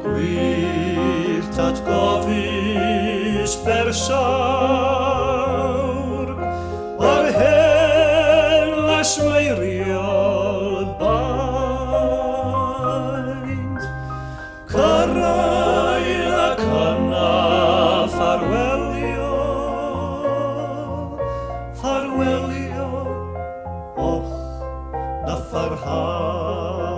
Gwyllt atgofus bersawr o'r hen lasweiriol baint. Cyrraedd ac yna ffarwelio, ffarwelio, och na ffarhaint.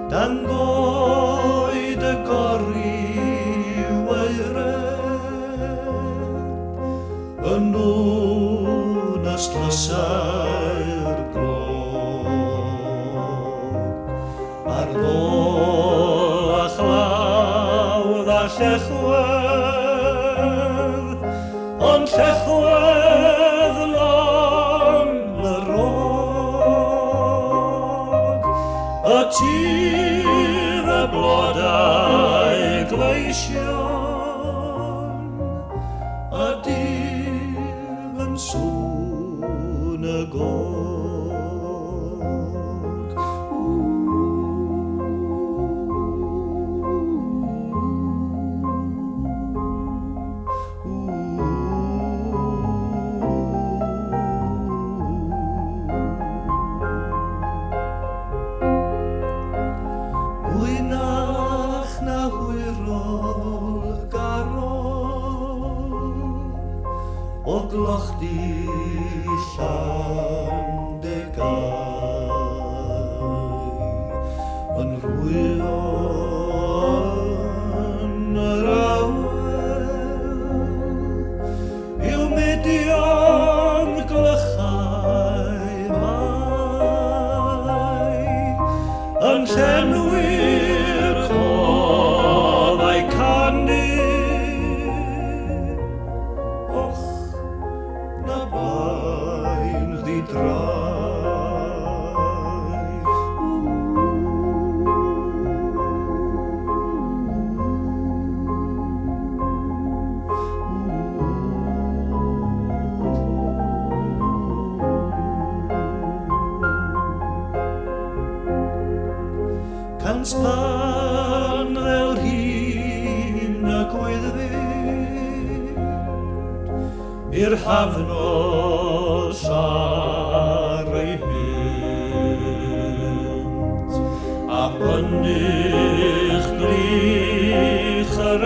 Dan goed y gorriw eired yn nhw'n yslysau'r glog. Ar ddo a chlawdd a llechwedd, ond llechwedd lon y rog. Y tir y blodau gleision, y dydd yn sŵn y gog. Mwynach na hwyrol garol o glochdi Llandegau yn rhwylo yn yr awel i'w medion glychau mai yn llenwi'r coddau canu. Och, na bain ddidrai. Can span fel hyn y gwyddfyd i'r hafnos ar ei hynt, a mynych glich yr